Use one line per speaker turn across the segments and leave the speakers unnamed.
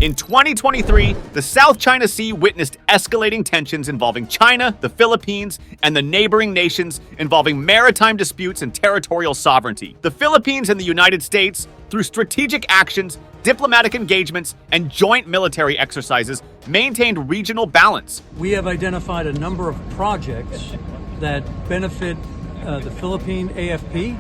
In 2023, the South China Sea witnessed escalating tensions involving China, the Philippines, and the neighboring nations involving maritime disputes and territorial sovereignty. The Philippines and the United States, through strategic actions, diplomatic engagements, and joint military exercises, maintained regional balance.
We have identified a number of projects that benefit the Philippine AFP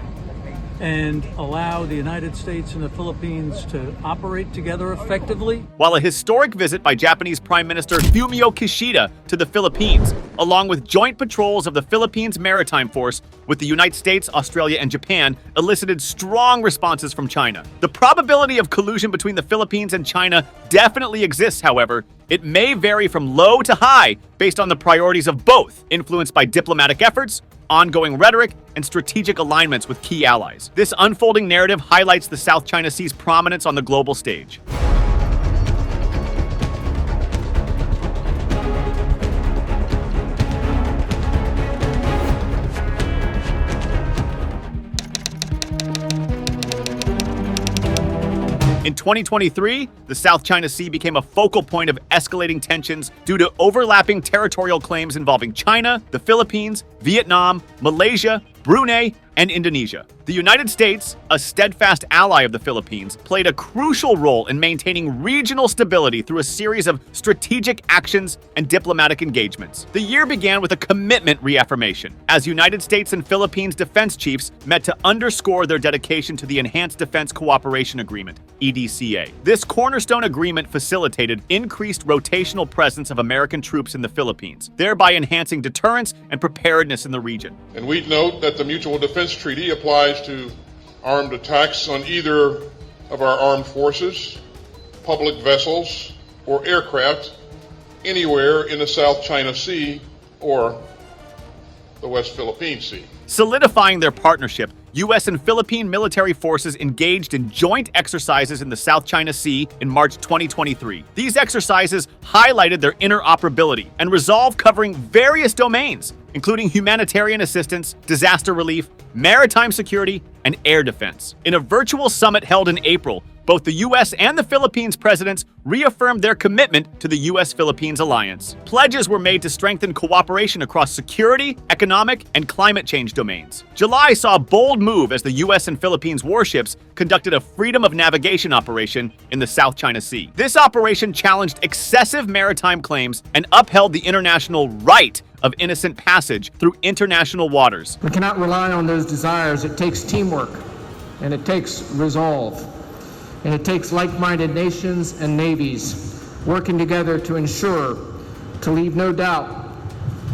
and allow the United States and the Philippines to operate together effectively.
While a historic visit by Japanese Prime Minister Fumio Kishida to the Philippines, along with joint patrols of the Philippines Maritime Force with the United States, Australia, and Japan, elicited strong responses from China. The probability of collusion between the Philippines and China definitely exists, however. It may vary from low to high based on the priorities of both, influenced by diplomatic efforts, ongoing rhetoric, and strategic alignments with key allies. This unfolding narrative highlights the South China Sea's prominence on the global stage. In 2023, the South China Sea became a focal point of escalating tensions due to overlapping territorial claims involving China, the Philippines, Vietnam, Malaysia, Brunei, and Indonesia. The United States, a steadfast ally of the Philippines, played a crucial role in maintaining regional stability through a series of strategic actions and diplomatic engagements. The year began with a commitment reaffirmation, as United States and Philippines defense chiefs met to underscore their dedication to the Enhanced Defense Cooperation Agreement, EDCA. This cornerstone agreement facilitated increased rotational presence of American troops in the Philippines, thereby enhancing deterrence and preparedness in the region.
And we note that the Mutual Defense Treaty applies to armed attacks on either of our armed forces, public vessels, or aircraft anywhere in the South China Sea or the West Philippine Sea.
Solidifying their partnership, U.S. and Philippine military forces engaged in joint exercises in the South China Sea in March 2023. These exercises highlighted their interoperability and resolve covering various domains, including humanitarian assistance, disaster relief, maritime security, and air defense. In a virtual summit held in April, both the U.S. and the Philippines presidents reaffirmed their commitment to the U.S.-Philippines alliance. Pledges were made to strengthen cooperation across security, economic, and climate change domains. July saw a bold move as the U.S. and Philippines warships conducted a freedom of navigation operation in the South China Sea. This operation challenged excessive maritime claims and upheld the international right of innocent passage through international waters.
We cannot rely on those desires. It takes teamwork, and it takes resolve. And it takes like-minded nations and navies working together to ensure, to leave no doubt,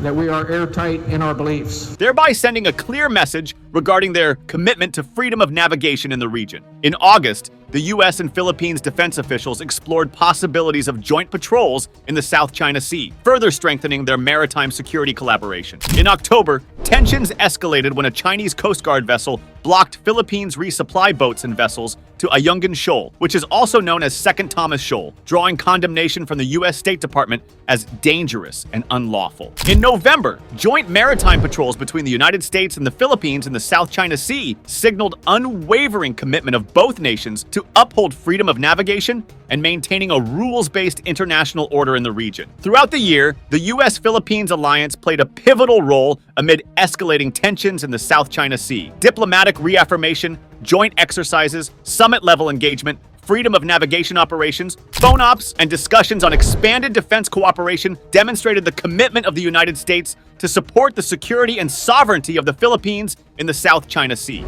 that we are airtight in our beliefs.
Thereby sending a clear message regarding their commitment to freedom of navigation in the region. In August, the U.S. and Philippines defense officials explored possibilities of joint patrols in the South China Sea, further strengthening their maritime security collaboration. In October, tensions escalated when a Chinese Coast Guard vessel blocked Philippines resupply boats and vessels to Ayungin Shoal, which is also known as Second Thomas Shoal, drawing condemnation from the U.S. State Department as dangerous and unlawful. In November, joint maritime patrols between the United States and the Philippines in the South China Sea signaled unwavering commitment of both nations to uphold freedom of navigation and maintaining a rules-based international order in the region. Throughout the year, the U.S.-Philippines alliance played a pivotal role amid escalating tensions in the South China Sea. Diplomatic reaffirmation, joint exercises, summit-level engagement, freedom of navigation operations, phone ops, and discussions on expanded defense cooperation demonstrated the commitment of the United States to support the security and sovereignty of the Philippines in the South China Sea.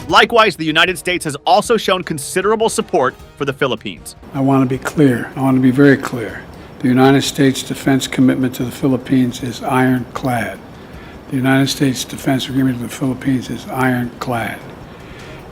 Likewise, the United States has also shown considerable support for the Philippines.
I want to be clear. I want to be very clear. The United States defense commitment to the Philippines is ironclad. The United States defense agreement with the Philippines is ironclad.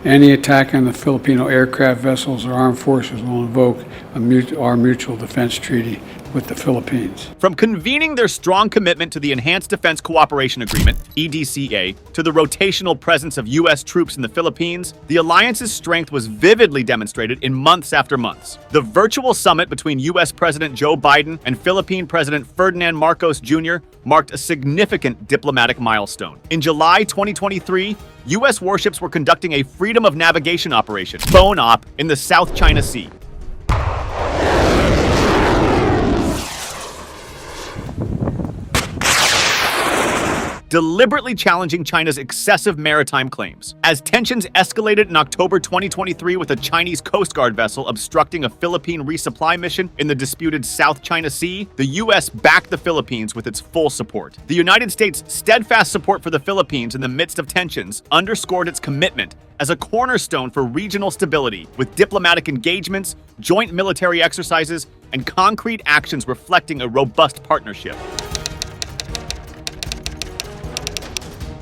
Any attack on the Filipino aircraft vessels or armed forces will invoke our mutual defense treaty with the Philippines.
From convening their strong commitment to the Enhanced Defense Cooperation Agreement, EDCA, to the rotational presence of U.S. troops in the Philippines, the alliance's strength was vividly demonstrated in months after months. The virtual summit between U.S. President Joe Biden and Philippine President Ferdinand Marcos Jr. marked a significant diplomatic milestone. In July 2023, U.S. warships were conducting a freedom of navigation operation, FONOP, in the South China Sea. Deliberately challenging China's excessive maritime claims. As tensions escalated in October 2023 with a Chinese Coast Guard vessel obstructing a Philippine resupply mission in the disputed South China Sea, the U.S. backed the Philippines with its full support. The United States' steadfast support for the Philippines in the midst of tensions underscored its commitment as a cornerstone for regional stability, with diplomatic engagements, joint military exercises, and concrete actions reflecting a robust partnership.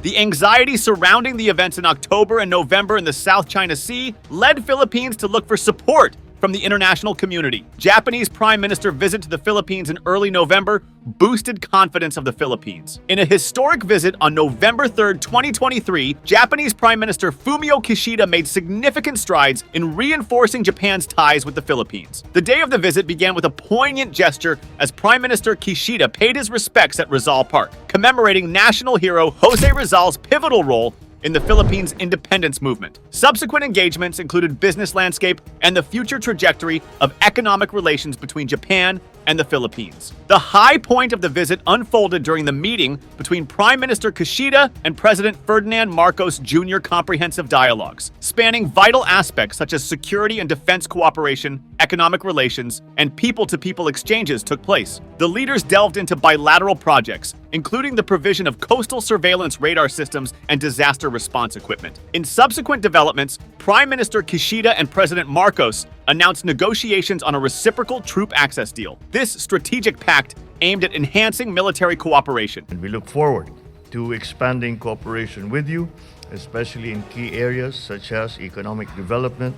The anxiety surrounding the events in October and November in the South China Sea led Philippines to look for support from the international community. Japanese Prime Minister visit to the Philippines in early November boosted confidence of the Philippines. In a historic visit on November 3, 2023, Japanese Prime Minister Fumio Kishida made significant strides in reinforcing Japan's ties with the Philippines. The day of the visit began with a poignant gesture as Prime Minister Kishida paid his respects at Rizal Park, commemorating national hero Jose Rizal's pivotal role in the Philippines' independence movement. Subsequent engagements included business landscape and the future trajectory of economic relations between Japan and the Philippines. The high point of the visit unfolded during the meeting between Prime Minister Kishida and President Ferdinand Marcos Jr. comprehensive dialogues, spanning vital aspects such as security and defense cooperation, economic relations, and people-to-people exchanges took place. The leaders delved into bilateral projects, including the provision of coastal surveillance radar systems and disaster response equipment. In subsequent developments, Prime Minister Kishida and President Marcos announced negotiations on a reciprocal troop access deal. This strategic pact aimed at enhancing military cooperation.
And we look forward to expanding cooperation with you, especially in key areas such as economic development,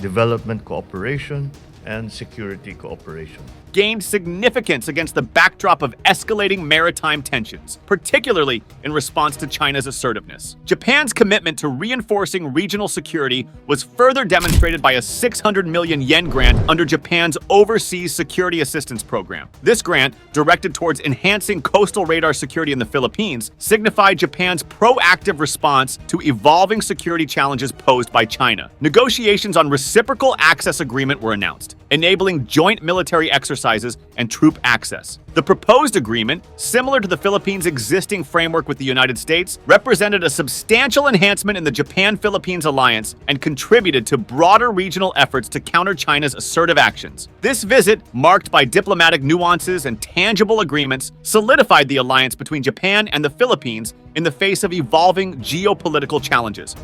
development cooperation, and security cooperation.
Gained significance against the backdrop of escalating maritime tensions, particularly in response to China's assertiveness. Japan's commitment to reinforcing regional security was further demonstrated by a 600 million yen grant under Japan's Overseas Security Assistance Program. This grant, directed towards enhancing coastal radar security in the Philippines, signified Japan's proactive response to evolving security challenges posed by China. Negotiations on reciprocal access agreement were announced, enabling joint military exercises and troop access. The proposed agreement, similar to the Philippines' existing framework with the United States, represented a substantial enhancement in the Japan-Philippines alliance and contributed to broader regional efforts to counter China's assertive actions. This visit, marked by diplomatic nuances and tangible agreements, solidified the alliance between Japan and the Philippines in the face of evolving geopolitical challenges.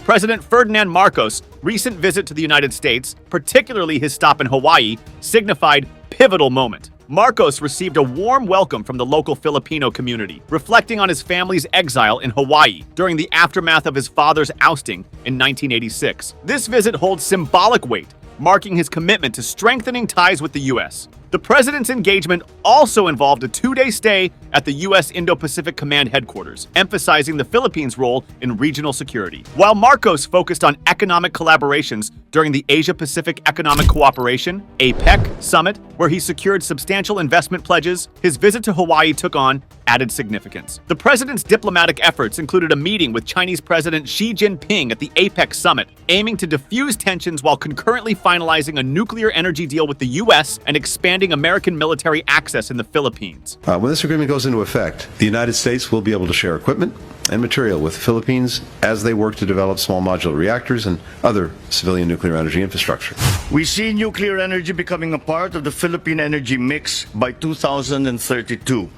President Ferdinand Marcos' recent visit to the United States, particularly his stop in Hawaii, signified pivotal moment. Marcos received a warm welcome from the local Filipino community, reflecting on his family's exile in Hawaii during the aftermath of his father's ousting in 1986. This visit holds symbolic weight, marking his commitment to strengthening ties with the U.S. The president's engagement also involved a two-day stay at the U.S. Indo-Pacific Command headquarters, emphasizing the Philippines' role in regional security. While Marcos focused on economic collaborations during the Asia-Pacific Economic Cooperation (APEC) Summit, where he secured substantial investment pledges, his visit to Hawaii took on added significance. The president's diplomatic efforts included a meeting with Chinese President Xi Jinping at the APEC Summit, aiming to diffuse tensions while concurrently finalizing a nuclear energy deal with the U.S. and expanding American military access in the Philippines.
When this agreement goes into effect, the United States will be able to share equipment and material with the Philippines as they work to develop small modular reactors and other civilian nuclear energy infrastructure.
We see nuclear energy becoming a part of the Philippine energy mix by 2032.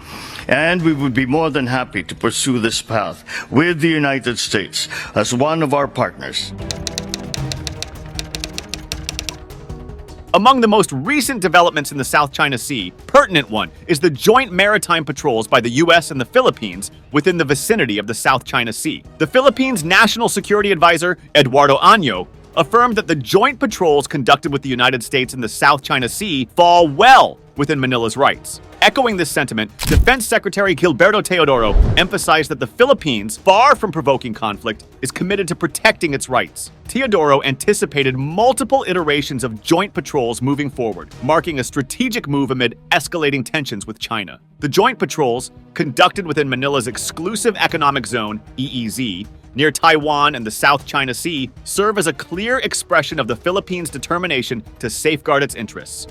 And we would be more than happy to pursue this path with the United States as one of our partners.
Among the most recent developments in the South China Sea, pertinent one is the joint maritime patrols by the U.S. and the Philippines within the vicinity of the South China Sea. The Philippines' National Security Advisor, Eduardo Año, affirmed that the joint patrols conducted with the United States in the South China Sea fall well within Manila's rights. Echoing this sentiment, Defense Secretary Gilberto Teodoro emphasized that the Philippines, far from provoking conflict, is committed to protecting its rights. Teodoro anticipated multiple iterations of joint patrols moving forward, marking a strategic move amid escalating tensions with China. The joint patrols, conducted within Manila's exclusive economic zone, EEZ, near Taiwan and the South China Sea, serve as a clear expression of the Philippines' determination to safeguard its interests.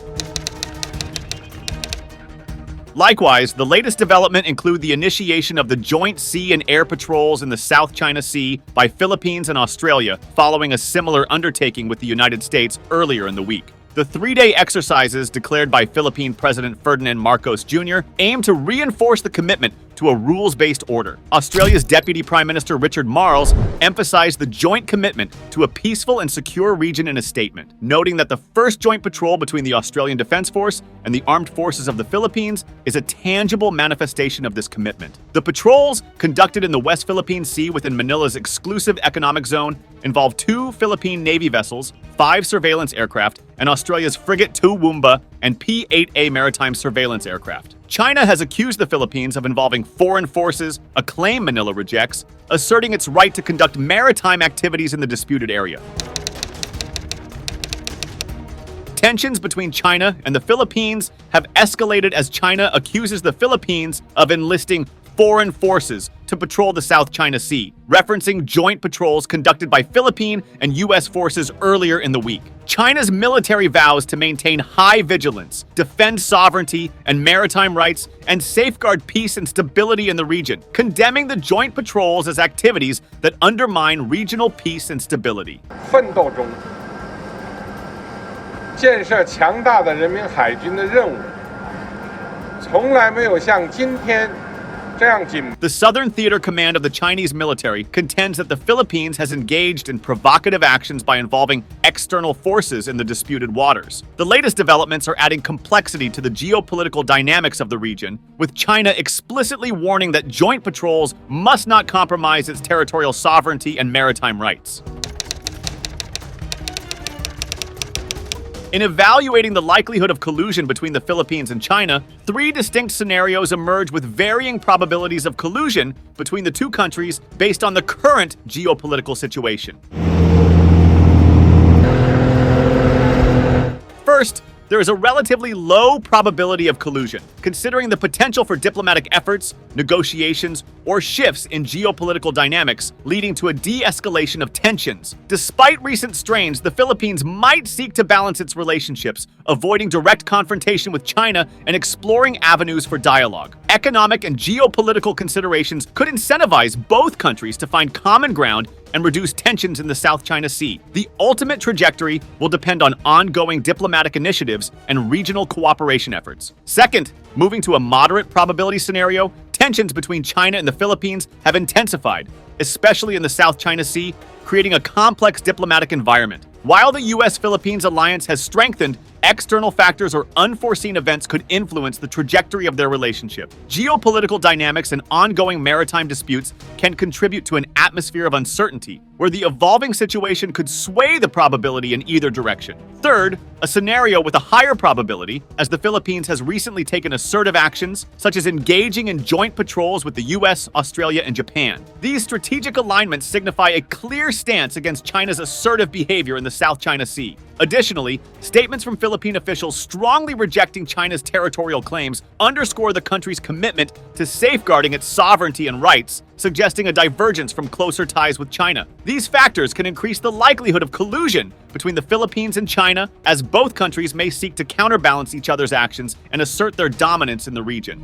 Likewise, the latest development include the initiation of the joint sea and air patrols in the South China Sea by Philippines and Australia, following a similar undertaking with the United States earlier in the week. The three-day exercises declared by Philippine President Ferdinand Marcos Jr. aim to reinforce the commitment to a rules-based order. Australia's Deputy Prime Minister Richard Marles emphasized the joint commitment to a peaceful and secure region in a statement, noting that the first joint patrol between the Australian Defence Force and the Armed Forces of the Philippines is a tangible manifestation of this commitment. The patrols, conducted in the West Philippine Sea within Manila's exclusive economic zone, involve 2 Philippine Navy vessels, 5 surveillance aircraft, and Australia's frigate Toowoomba and P-8A maritime surveillance aircraft. China has accused the Philippines of involving foreign forces, a claim Manila rejects, asserting its right to conduct maritime activities in the disputed area. Tensions between China and the Philippines have escalated as China accuses the Philippines of enlisting foreign forces to patrol the South China Sea, referencing joint patrols conducted by Philippine and U.S. forces earlier in the week. China's military vows to maintain high vigilance, defend sovereignty and maritime rights, and safeguard peace and stability in the region, condemning the joint patrols as activities that undermine regional peace and stability.
奋斗中建设强大的人民海军的任务，从来没有像今天
The Southern Theater Command of the Chinese military contends that the Philippines has engaged in provocative actions by involving external forces in the disputed waters. The latest developments are adding complexity to the geopolitical dynamics of the region, with China explicitly warning that joint patrols must not compromise its territorial sovereignty and maritime rights. In evaluating the likelihood of collusion between the Philippines and China, 3 distinct scenarios emerge with varying probabilities of collusion between the two countries based on the current geopolitical situation. First, there is a relatively low probability of collusion, considering the potential for diplomatic efforts, negotiations, or shifts in geopolitical dynamics leading to a de-escalation of tensions. Despite recent strains, the Philippines might seek to balance its relationships, avoiding direct confrontation with China and exploring avenues for dialogue. Economic and geopolitical considerations could incentivize both countries to find common ground and reduce tensions in the South China Sea. The ultimate trajectory will depend on ongoing diplomatic initiatives and regional cooperation efforts. Second, moving to a moderate probability scenario, tensions between China and the Philippines have intensified, especially in the South China Sea, creating a complex diplomatic environment. While the U.S.-Philippines alliance has strengthened, external factors or unforeseen events could influence the trajectory of their relationship. Geopolitical dynamics and ongoing maritime disputes can contribute to an atmosphere of uncertainty, where the evolving situation could sway the probability in either direction. Third, a scenario with a higher probability, as the Philippines has recently taken assertive actions, such as engaging in joint patrols with the U.S., Australia, and Japan. These strategic alignments signify a clear stance against China's assertive behavior in the South China Sea. Additionally, statements from Philippine officials strongly rejecting China's territorial claims underscore the country's commitment to safeguarding its sovereignty and rights, suggesting a divergence from closer ties with China. These factors can increase the likelihood of collusion between the Philippines and China, as both countries may seek to counterbalance each other's actions and assert their dominance in the region.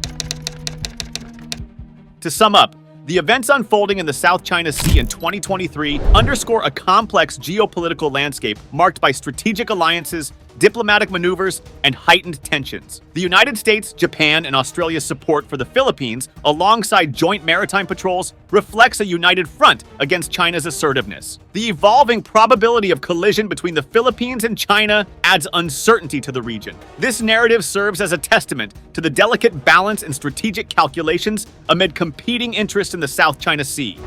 To sum up, the events unfolding in the South China Sea in 2023 underscore a complex geopolitical landscape marked by strategic alliances, diplomatic maneuvers, and heightened tensions. The United States, Japan, and Australia's support for the Philippines, alongside joint maritime patrols, reflects a united front against China's assertiveness. The evolving probability of collision between the Philippines and China adds uncertainty to the region. This narrative serves as a testament to the delicate balance and strategic calculations amid competing interests in the South China Sea.